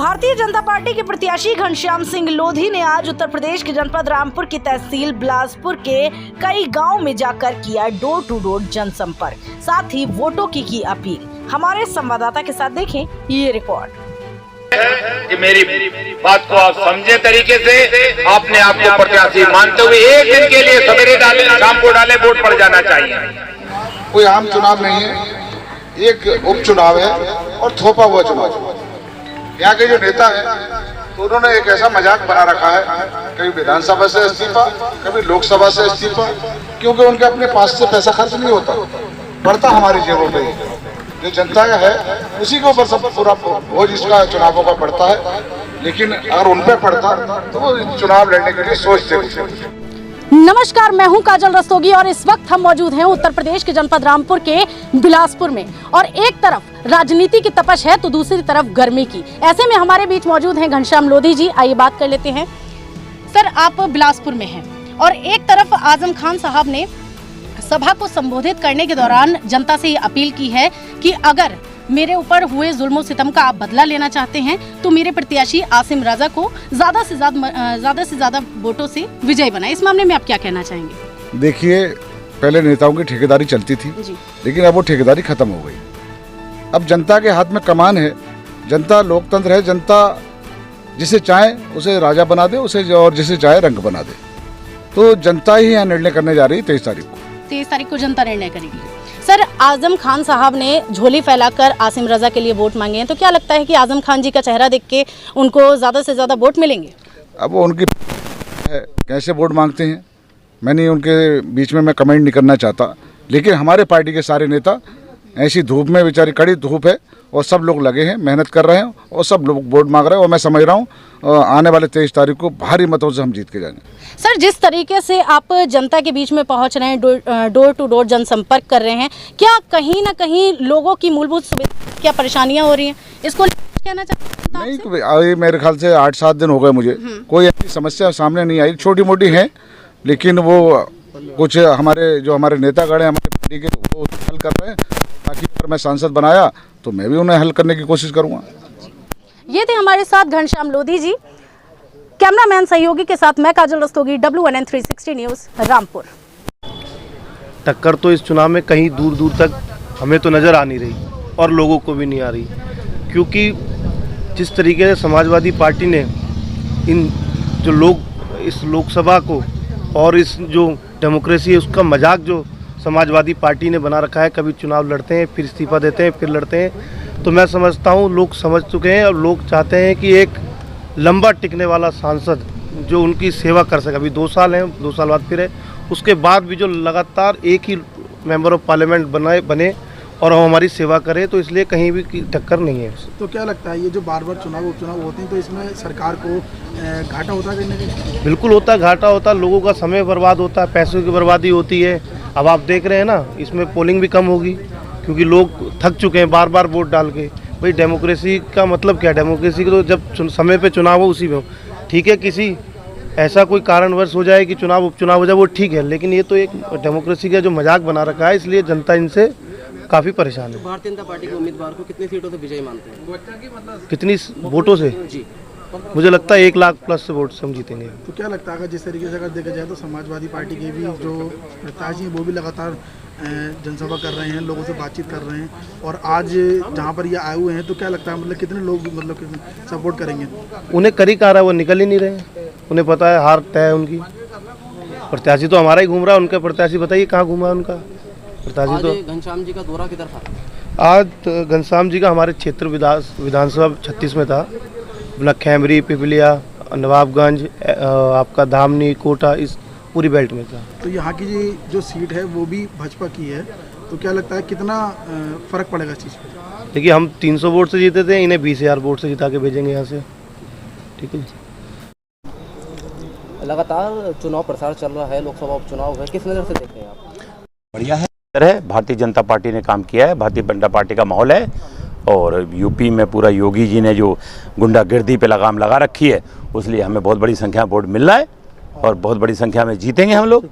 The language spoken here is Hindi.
भारतीय जनता पार्टी के प्रत्याशी घनश्याम सिंह लोधी ने आज उत्तर प्रदेश के जनपद रामपुर की तहसील बिलासपुर के कई गांव में जाकर किया डोर टू डोर जनसंपर्क, साथ ही वोटों की अपील। हमारे संवाददाता के साथ देखें ये रिपोर्ट। कि मेरी बात को आप समझे तरीके से आपने आपको प्रत्याशी मानते हुए एक दिन के लिए सवेरे डाले, शाम को डाले, वोट पड़ जाना चाहिए। कोई आम चुनाव नहीं है, एक उपचुनाव है और थोपा हुआ चुनाव। यहाँ के जो नेता है तो उन्होंने एक ऐसा मजाक बना रखा है, कभी विधानसभा से इस्तीफा, कभी लोकसभा से इस्तीफा, क्योंकि उनके अपने पास से पैसा खर्च नहीं होता, पड़ता हमारी जेबों पे। जो जनता का है उसी के ऊपर सब पूरा बोझ इसका चुनावों का पड़ता है, लेकिन अगर उन पे पड़ता तो वो चुनाव लड़ने के लिए सोचते। नमस्कार, मैं हूं काजल रस्तोगी और इस वक्त हम मौजूद हैं उत्तर प्रदेश के जनपद रामपुर के बिलासपुर में। और एक तरफ राजनीति की तपश है तो दूसरी तरफ गर्मी की। ऐसे में हमारे बीच मौजूद हैं घनश्याम लोधी जी। आइए बात कर लेते हैं। सर, आप बिलासपुर में हैं और एक तरफ आजम खान साहब ने सभा को संबोधित करने के दौरान जनता से ये अपील की है कि अगर मेरे ऊपर हुए जुल्मों सितम का आप बदला लेना चाहते हैं तो मेरे प्रत्याशी आसिम राजा को ज्यादा से ज्यादा वोटों से विजय बनाए। इस मामले में आप क्या कहना चाहेंगे? देखिए, पहले नेताओं की ठेकेदारी चलती थी जी, लेकिन अब वो ठेकेदारी खत्म हो गई। अब जनता के हाथ में कमान है, जनता लोकतंत्र है, जनता जिसे चाहे उसे राजा बना दे, उसे और जिसे चाहे रंग बना दे। तो जनता ही यहाँ निर्णय करने जा रही है 23 तारीख को। 23 तारीख को जनता निर्णय करेगी। सर, आजम खान साहब ने झोली फैलाकर आसिम रजा के लिए वोट मांगे हैं, तो क्या लगता है कि आजम खान जी का चेहरा देख के उनको ज़्यादा से ज़्यादा वोट मिलेंगे? अब वो उनकी कैसे वोट मांगते हैं, मैंने उनके बीच में मैं कमेंट नहीं करना चाहता, लेकिन हमारे पार्टी के सारे नेता ऐसी धूप में, बेचारी कड़ी धूप है और सब लोग लगे हैं, मेहनत कर रहे हैं और सब लोग वोट मांग रहे हैं। और मैं समझ रहा हूँ आने वाले 23 तारीख को भारी मतों से हम जीत के जाएंगे। सर, जिस तरीके से आप जनता के बीच में पहुंच रहे हैं, डोर टू डोर जनसंपर्क कर रहे हैं, क्या कहीं ना कहीं लोगों की मूलभूत सुविधा, क्या परेशानियां हो रही हैं, इसको कहना चाहते हैं? नहीं, अभी मेरे ख्याल से 8-7 दिन हो गए मुझे, कोई ऐसी समस्या सामने नहीं आई। छोटी मोटी है, लेकिन वो कुछ हमारे नेतागण हैं हमारी पार्टी के, वो हल कर रहे हैं, ताकि अगर मैं सांसद बनाया तो मैं भी उन्हें हल करने की कोशिश करूँगा। ये थे हमारे साथ घनश्याम लोधी जी। कैमरामैन सहयोगी के साथ मैं काजल रस्तोगी, WNN 360 न्यूज़, रामपुर। टक्कर तो इस चुनाव में कहीं दूर दूर तक हमें तो नज़र आ नहीं रही और लोगों को भी नहीं आ रही, क्योंकि जिस तरीके से समाजवादी पार्टी ने इन जो लोग इस लोकसभा को और इस जो डेमोक्रेसी है उसका मजाक जो समाजवादी पार्टी ने बना रखा है, कभी चुनाव लड़ते हैं, फिर इस्तीफा देते हैं, फिर लड़ते हैं, तो मैं समझता हूँ लोग समझ चुके हैं और लोग चाहते हैं कि एक लंबा टिकने वाला सांसद जो उनकी सेवा कर सके। अभी 2 साल हैं, 2 साल बाद फिर है, उसके बाद भी जो लगातार एक ही मेंबर ऑफ पार्लियामेंट बने और हम हमारी सेवा करें, तो इसलिए कहीं भी टक्कर नहीं है। तो क्या लगता है ये जो बार बार चुनाव उपचुनाव होते हैं तो इसमें सरकार को घाटा होता है? बिल्कुल होता है, घाटा होता है, लोगों का समय बर्बाद होता है, पैसों की बर्बादी होती है। अब आप देख रहे हैं ना, इसमें पोलिंग भी कम होगी क्योंकि लोग थक चुके हैं बार बार वोट डाल के। भाई डेमोक्रेसी का मतलब क्या? डेमोक्रेसी को तो जब समय पे चुनाव हो उसी में हो, ठीक है। किसी ऐसा कोई कारणवश हो जाए कि चुनाव उपचुनाव हो जाए, वो ठीक है, लेकिन ये तो एक डेमोक्रेसी का जो मजाक बना रखा है, इसलिए जनता इनसे काफ़ी परेशान है। भारतीय जनता पार्टी के उम्मीदवार को कितनी सीटों से विजयी मानते हैं? कितनी वोटों से जी? मुझे लगता है 1 लाख प्लस से वोट से हम जीतेंगे। तो क्या लगता है जिस तरीके से अगर देखा जाए तो समाजवादी पार्टी के भी जो प्रत्याशी हैं वो भी लगातार जनसभा कर रहे हैं, लोगों से बातचीत कर रहे हैं, और आज जहां पर ये आए हुए हैं तो क्या लगता है कितने लोग सपोर्ट करेंगे? उन्हें करी कहा रहा है, वो निकल ही नहीं रहे, उन्हें पता है हार तय है उनकी। प्रत्याशी तो हमारा ही घूम रहा है, उनका प्रत्याशी बताइए कहाँ घूमा है उनका प्रत्याशी? तो घनश्याम जी का दौरा किधर था? आज घनश्याम जी का हमारे क्षेत्र विधानसभा 36 में था, खैमरी, पिपलिया, नवाबगंज, आपका धामनी, कोटा, इस पूरी बेल्ट में था। तो यहाँ की जो सीट है वो भी भाजपा की है, तो क्या लगता है कितना फर्क पड़ेगा इस चीज़ पर? देखिए, हम 300 वोट से जीते थे, इन्हें 20,000 वोट से जिता के भेजेंगे यहाँ से, ठीक है। लगातार चुनाव प्रचार चल रहा है, लोकसभा उपचुनाव है, किस नज़र से देखते हैं आप? बढ़िया है, भारतीय जनता पार्टी ने काम किया है, भारतीय जनता पार्टी का माहौल है, और यूपी में पूरा योगी जी ने जो गुंडागर्दी पे लगाम लगा रखी है, उसलिए हमें बहुत बड़ी संख्या में वोट मिल रहा है और बहुत बड़ी संख्या में जीतेंगे हम लोग।